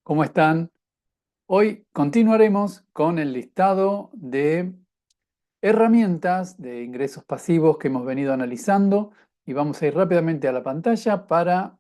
¿Cómo están? Hoy continuaremos con el listado de herramientas de ingresos pasivos que hemos venido analizando y vamos a ir rápidamente a la pantalla para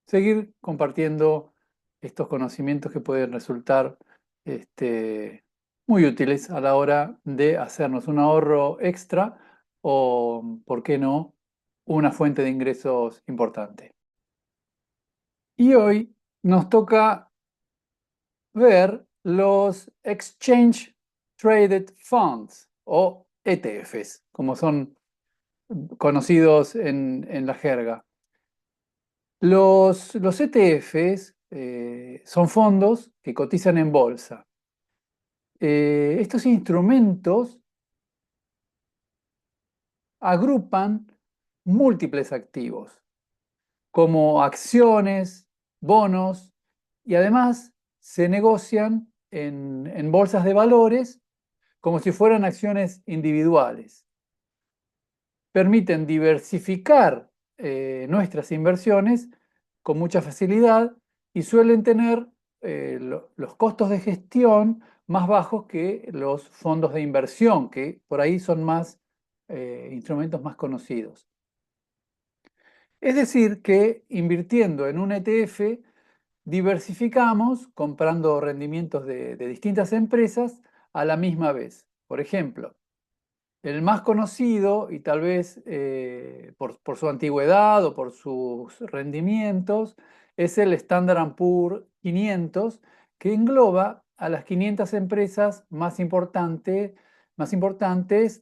seguir compartiendo estos conocimientos que pueden resultar muy útiles a la hora de hacernos un ahorro extra o, ¿por qué no?, una fuente de ingresos importante. Y hoy nos toca ver los Exchange Traded Funds o ETFs, como son conocidos en la jerga. Los ETFs son fondos que cotizan en bolsa. Estos instrumentos agrupan múltiples activos, como acciones, bonos, y además se negocian en bolsas de valores como si fueran acciones individuales. Permiten diversificar nuestras inversiones con mucha facilidad y suelen tener los costos de gestión más bajos que los fondos de inversión, que por ahí son más instrumentos más conocidos. Es decir, que invirtiendo en un ETF, diversificamos comprando rendimientos de distintas empresas a la misma vez. Por ejemplo, el más conocido, y tal vez por su antigüedad o por sus rendimientos, es el Standard Poor's 500, que engloba a las 500 empresas más importantes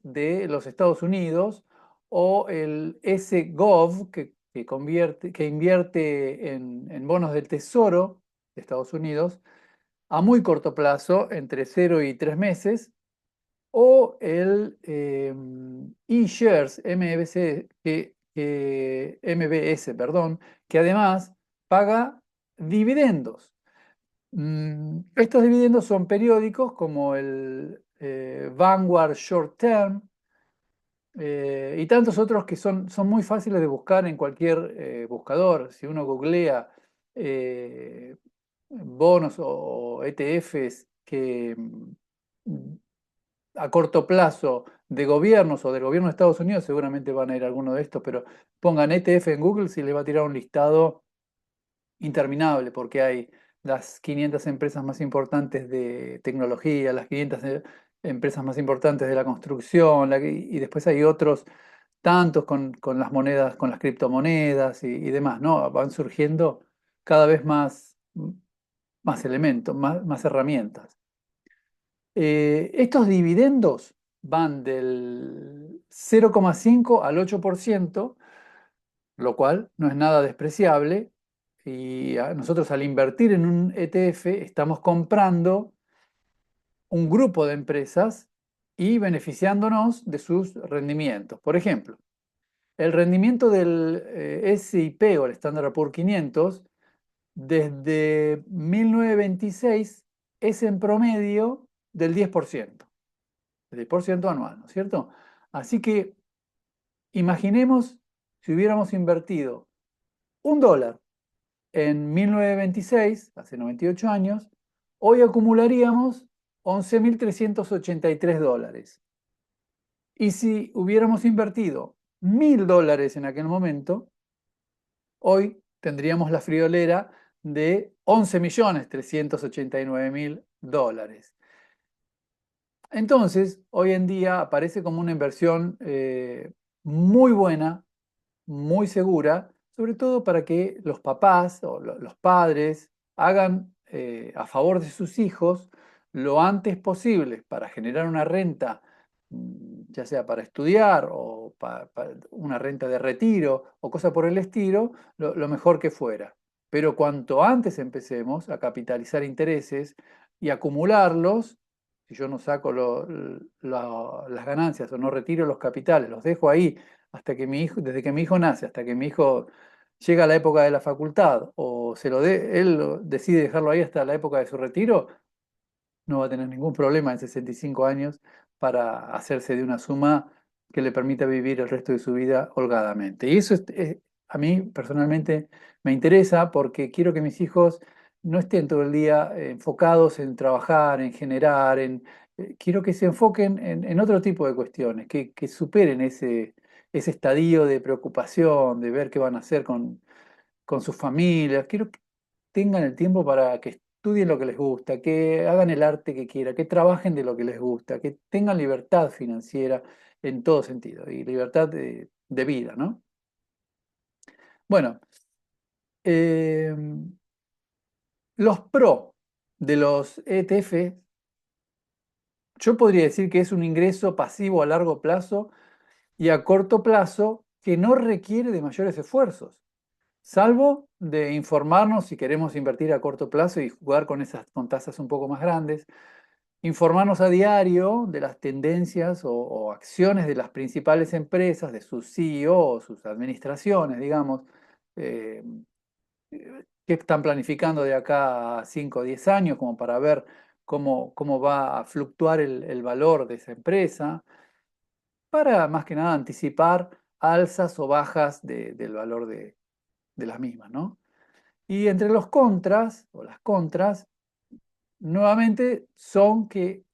de los Estados Unidos, o el S-Gov, que invierte en bonos del Tesoro de Estados Unidos a muy corto plazo, entre 0 y 3 meses, o el eShares MBS, perdón, que además paga dividendos. Estos dividendos son periódicos, como el Vanguard Short Term, y tantos otros que son muy fáciles de buscar en cualquier buscador. Si uno googlea eh, bonos o ETFs que a corto plazo de gobiernos o del gobierno de Estados Unidos, seguramente van a ir a alguno de estos, pero pongan ETF en Google, si les va a tirar un listado interminable, porque hay las 500 empresas más importantes de tecnología, las 500 empresas más importantes de la construcción, y después hay otros tantos con las monedas, con las criptomonedas y demás, ¿no? Van surgiendo cada vez más elementos, más herramientas. Estos dividendos van del 0,5 al 8%, lo cual no es nada despreciable. Y nosotros, al invertir en un ETF, estamos comprando un grupo de empresas y beneficiándonos de sus rendimientos. Por ejemplo, el rendimiento del S&P o el Standard Poor's 500 desde 1926 es en promedio del 10%. El 10% anual, ¿no es cierto? Así que imaginemos si hubiéramos invertido $1 en 1926, hace 98 años, hoy acumularíamos $11.383. Y si hubiéramos invertido $1.000 en aquel momento, hoy tendríamos la friolera de $11.389.000. Entonces, hoy en día aparece como una inversión muy buena, muy segura, sobre todo para que los papás o los padres hagan a favor de sus hijos lo antes posible para generar una renta, ya sea para estudiar o para una renta de retiro o cosa por el estilo, lo mejor que fuera. Pero cuanto antes empecemos a capitalizar intereses y acumularlos, si yo no saco las ganancias o no retiro los capitales, los dejo ahí hasta que mi hijo, desde que mi hijo nace hasta que mi hijo llega a la época de la facultad, o él decide dejarlo ahí hasta la época de su retiro, no va a tener ningún problema en 65 años para hacerse de una suma que le permita vivir el resto de su vida holgadamente. Y eso a mí personalmente me interesa, porque quiero que mis hijos no estén todo el día enfocados en trabajar, en generar, quiero que se enfoquen en otro tipo de cuestiones, que superen ese estadio de preocupación, de ver qué van a hacer con sus familias. Quiero que tengan el tiempo para que estudien lo que les gusta, que hagan el arte que quieran, que trabajen de lo que les gusta, que tengan libertad financiera en todo sentido y libertad de vida, ¿no? Bueno, eh, los pro de los ETF, yo podría decir que es un ingreso pasivo a largo plazo y a corto plazo que no requiere de mayores esfuerzos, salvo de informarnos si queremos invertir a corto plazo y jugar con tasas un poco más grandes, informarnos a diario de las tendencias o acciones de las principales empresas, de sus CEO, sus administraciones, digamos, eh, qué están planificando de acá a 5 o 10 años, como para ver cómo va a fluctuar el valor de esa empresa, para más que nada anticipar alzas o bajas del valor de las mismas, ¿no? Y entre los contras, o las contras, nuevamente son que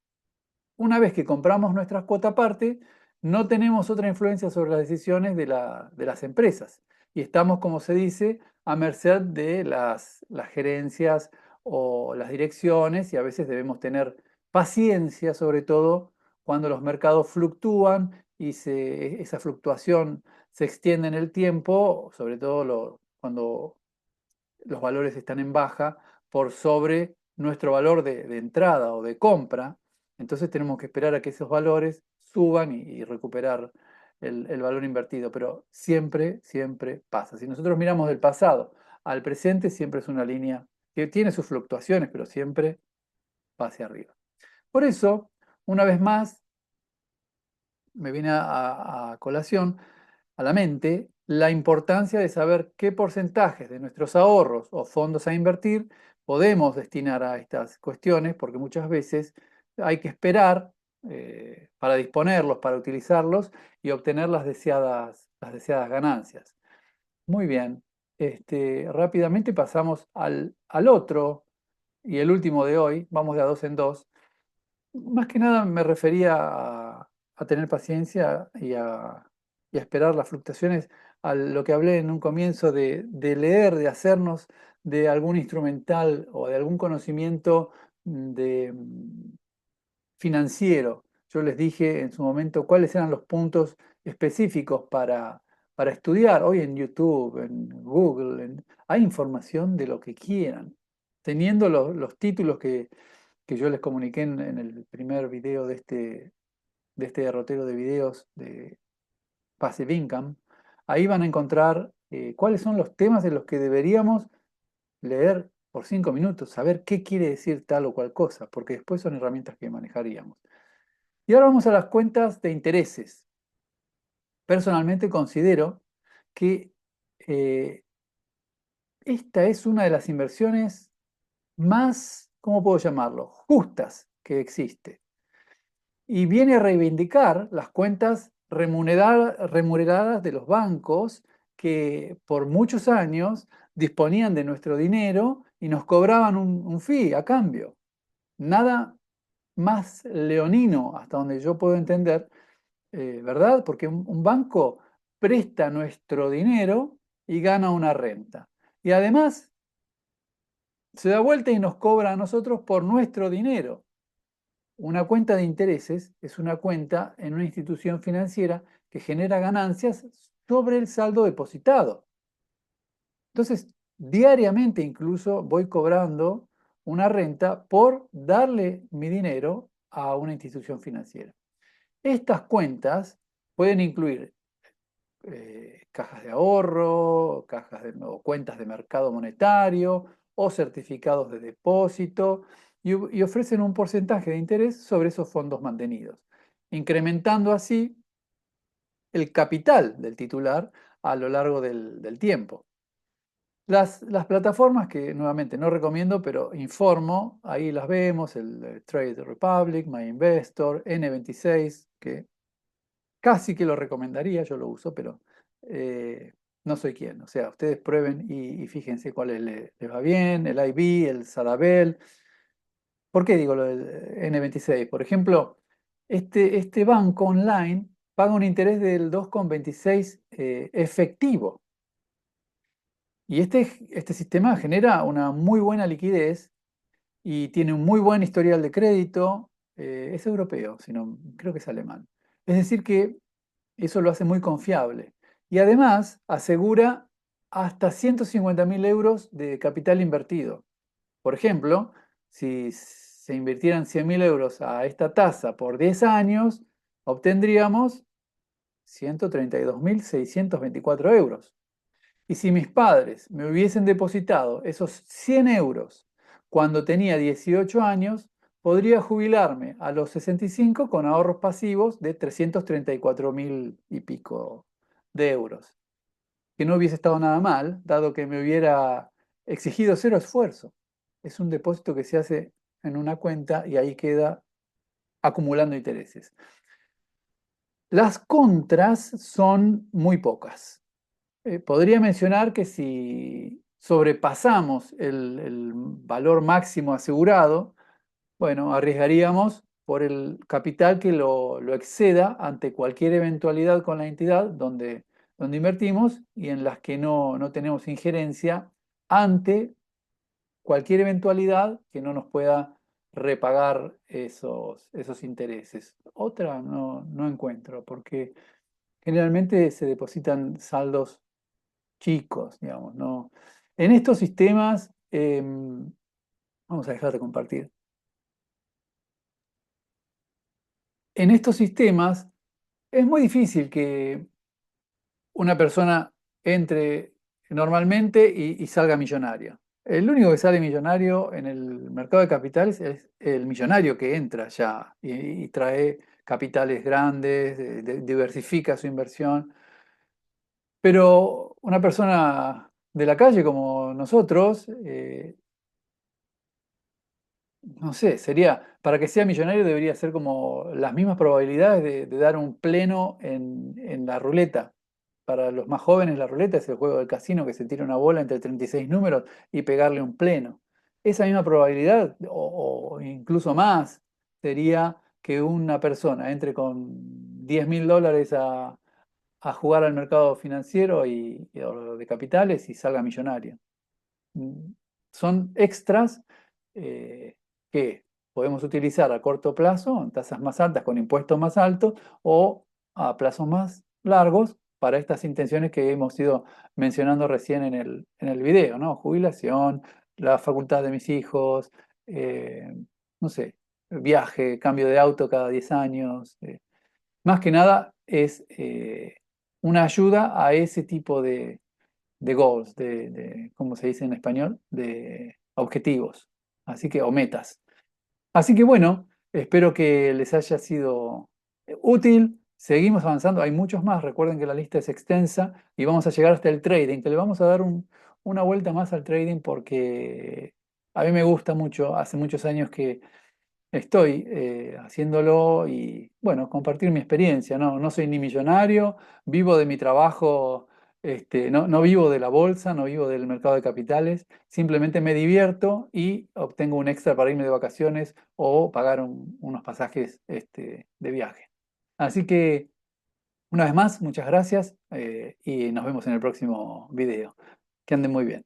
una vez que compramos nuestras cuotas aparte, no tenemos otra influencia sobre las decisiones de las empresas. Y estamos, como se dice, a merced de las gerencias o las direcciones y a veces debemos tener paciencia, sobre todo cuando los mercados fluctúan y esa fluctuación se extiende en el tiempo, sobre todo cuando los valores están en baja por sobre nuestro valor de entrada o de compra. Entonces tenemos que esperar a que esos valores suban y recuperar el valor invertido. Pero siempre, siempre pasa. Si nosotros miramos del pasado al presente, siempre es una línea que tiene sus fluctuaciones, pero siempre va hacia arriba. Por eso, una vez más, me viene a colación, a la mente, la importancia de saber qué porcentajes de nuestros ahorros o fondos a invertir podemos destinar a estas cuestiones, porque muchas veces hay que esperar para disponerlos, para utilizarlos y obtener las deseadas ganancias. Muy bien, rápidamente pasamos al otro y el último de hoy, vamos de a dos en dos. Más que nada me refería a tener paciencia y a esperar las fluctuaciones, a lo que hablé en un comienzo de leer, de hacernos de algún instrumental o de algún conocimiento de, financiero. Yo les dije en su momento cuáles eran los puntos específicos para estudiar. Hoy en YouTube, en Google, hay información de lo que quieran. Teniendo los títulos que yo les comuniqué en el primer video de este derrotero de videos de Passive Income, ahí van a encontrar cuáles son los temas de los que deberíamos leer por 5 minutos, saber qué quiere decir tal o cual cosa, porque después son herramientas que manejaríamos. Y ahora vamos a las cuentas de intereses. Personalmente considero que eh, esta es una de las inversiones más, ¿cómo puedo llamarlo?, justas que existe. Y viene a reivindicar las cuentas remuneradas de los bancos que por muchos años disponían de nuestro dinero y nos cobraban un fee a cambio. Nada más leonino, hasta donde yo puedo entender, ¿verdad? Porque un banco presta nuestro dinero y gana una renta. Y además se da vuelta y nos cobra a nosotros por nuestro dinero. Una cuenta de intereses es una cuenta en una institución financiera que genera ganancias sobre el saldo depositado. Entonces, diariamente incluso voy cobrando una renta por darle mi dinero a una institución financiera. Estas cuentas pueden incluir cajas de ahorro, o cuentas de mercado monetario o certificados de depósito y ofrecen un porcentaje de interés sobre esos fondos mantenidos, incrementando así el capital del titular a lo largo del tiempo. Las plataformas que nuevamente no recomiendo, pero informo, ahí las vemos, el Trade Republic, MyInvestor, N26, que casi que lo recomendaría, yo lo uso, pero no soy quien. O sea, ustedes prueben y fíjense cuáles les va bien, el IB, el Sadabel. ¿Por qué digo lo del N26? Por ejemplo, este banco online paga un interés del 2,26 efectivo. Y este sistema genera una muy buena liquidez y tiene un muy buen historial de crédito. Es europeo, sino creo que es alemán. Es decir, que eso lo hace muy confiable. Y además asegura hasta 150.000 euros de capital invertido. Por ejemplo, si se invirtieran 100.000 euros a esta tasa por 10 años, obtendríamos 132.624 euros. Y si mis padres me hubiesen depositado esos 100 euros cuando tenía 18 años, podría jubilarme a los 65 con ahorros pasivos de 334.000 y pico de euros. Que no hubiese estado nada mal, dado que me hubiera exigido cero esfuerzo. Es un depósito que se hace en una cuenta y ahí queda acumulando intereses. Las contras son muy pocas. Podría mencionar que si sobrepasamos el valor máximo asegurado, bueno, arriesgaríamos por el capital que lo exceda ante cualquier eventualidad con la entidad donde invertimos y en las que no tenemos injerencia ante cualquier eventualidad que no nos pueda repagar esos intereses. Otra no encuentro, porque generalmente se depositan saldos chicos, digamos, ¿no? En estos sistemas, vamos a dejar de compartir. En estos sistemas es muy difícil que una persona entre normalmente y salga millonaria. El único que sale millonario en el mercado de capitales es el millonario que entra ya y trae capitales grandes, diversifica su inversión. Pero una persona de la calle como nosotros, no sé, para que sea millonario debería ser como las mismas probabilidades de dar un pleno en la ruleta. Para los más jóvenes, la ruleta es el juego del casino que se tira una bola entre 36 números y pegarle un pleno. Esa misma probabilidad, o incluso más, sería que una persona entre con 10.000 dólares a jugar al mercado financiero o de capitales y salga millonario. Mm, Son extras eh, que podemos utilizar a corto plazo, en tasas más altas, con impuestos más altos, o a plazos más largos para estas intenciones que hemos ido mencionando recién en el video, ¿no? Jubilación, la facultad de mis hijos, eh, no sé, viaje, cambio de auto cada 10 años. Más que nada es una ayuda a ese tipo de goals, ¿cómo se dice en español? De objetivos, así que, o metas. Así que bueno, espero que les haya sido útil. Seguimos avanzando, hay muchos más. Recuerden que la lista es extensa y vamos a llegar hasta el trading, que le vamos a dar una vuelta más al trading porque a mí me gusta mucho. Hace muchos años que estoy haciéndolo y, bueno, compartir mi experiencia, ¿no? No soy ni millonario, vivo de mi trabajo, no vivo de la bolsa, no vivo del mercado de capitales, simplemente me divierto y obtengo un extra para irme de vacaciones o pagar unos pasajes, de viaje. Así que, una vez más, muchas gracias y nos vemos en el próximo video. Que anden muy bien.